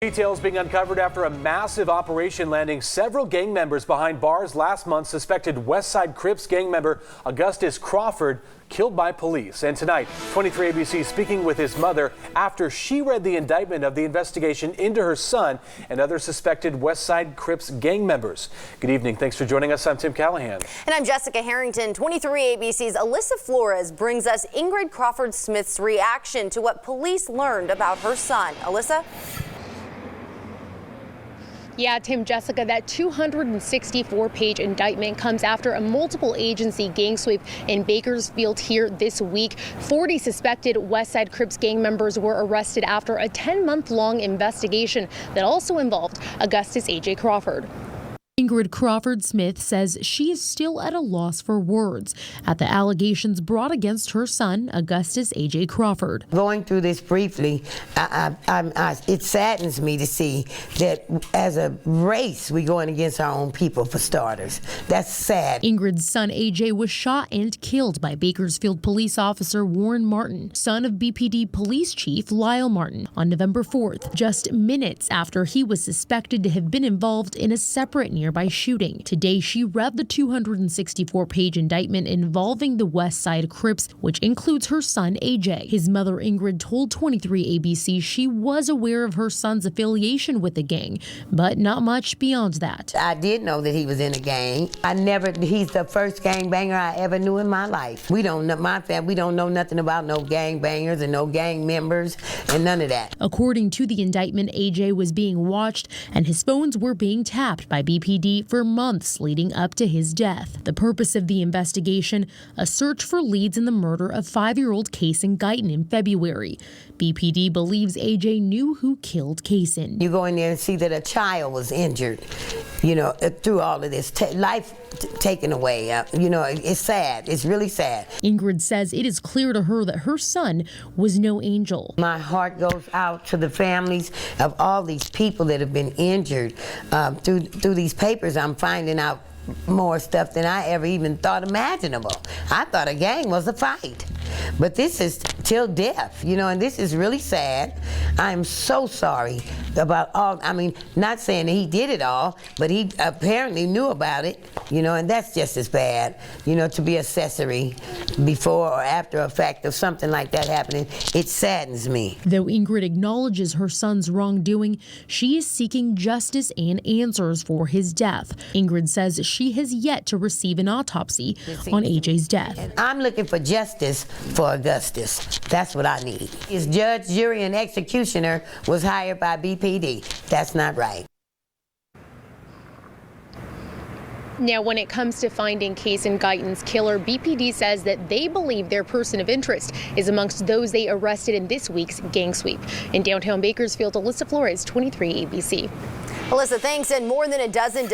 Details being uncovered after a massive operation landing several gang members behind bars last month. Suspected Westside Crips gang member Augustus Crawford killed by police. And tonight, 23 ABC speaking with his mother after she read the indictment of the investigation into her son and other suspected Westside Crips gang members. Good evening. Thanks for joining us. I'm Tim Callahan. And I'm Jessica Harrington. 23 ABC's Alyssa Flores brings us Ingrid Crawford Smith's reaction to what police learned about her son. Alyssa? Yeah, Tim, Jessica, that 264-page indictment comes after a multiple agency gang sweep in Bakersfield here this week. 40 suspected Westside Crips gang members were arrested after a 10-month-long investigation that also involved Augustus A.J. Crawford. Ingrid Crawford Smith says she is still at a loss for words at the allegations brought against her son, Augustus A.J. Crawford. Going through this briefly, it saddens me to see that as a race, we're going against our own people, for starters. That's sad. Ingrid's son, A.J., was shot and killed by Bakersfield police officer Warren Martin, son of BPD police chief Lyle Martin, on November 4th, just minutes after he was suspected to have been involved in a separate nearby shooting. Today, she read the 264-page indictment involving the Westside Crips, which includes her son, AJ. His mother, Ingrid, told 23 ABC she was aware of her son's affiliation with the gang, but not much beyond that. I did know that he was in a gang. He's the first gangbanger I ever knew in my life. We don't know, my family, we don't know nothing about no gangbangers and no gang members and none of that. According to the indictment, AJ was being watched and his phones were being tapped by BPD for months leading up to his death. The purpose of the investigation, a search for leads in the murder of 5-year-old Kaysen Guyton in February. BPD believes AJ knew who killed Kaysen. You go in there and see that a child was injured, through all of this, life taken away. It's sad. It's really sad. Ingrid says it is clear to her that her son was no angel. My heart goes out to the families of all these people that have been injured. Through these papers, I'm finding out more stuff than I ever even thought imaginable. I thought a gang was a fight. But this is till death, and this is really sad. I am so sorry about all, not saying that he did it all, but he apparently knew about it, and that's just as bad, to be accessory before or after a fact of something like that happening. It saddens me. Though Ingrid acknowledges her son's wrongdoing, she is seeking justice and answers for his death. Ingrid says she has yet to receive an autopsy on AJ's death. I'm looking for justice for Augustus. That's what I need. His judge, jury, and executioner was hired by BPD. That's not right. Now, when it comes to finding Kaysen Guyton's killer, BPD says that they believe their person of interest is amongst those they arrested in this week's gang sweep. In downtown Bakersfield, Alyssa Flores, 23 ABC. Alyssa, thanks. And more than a dozen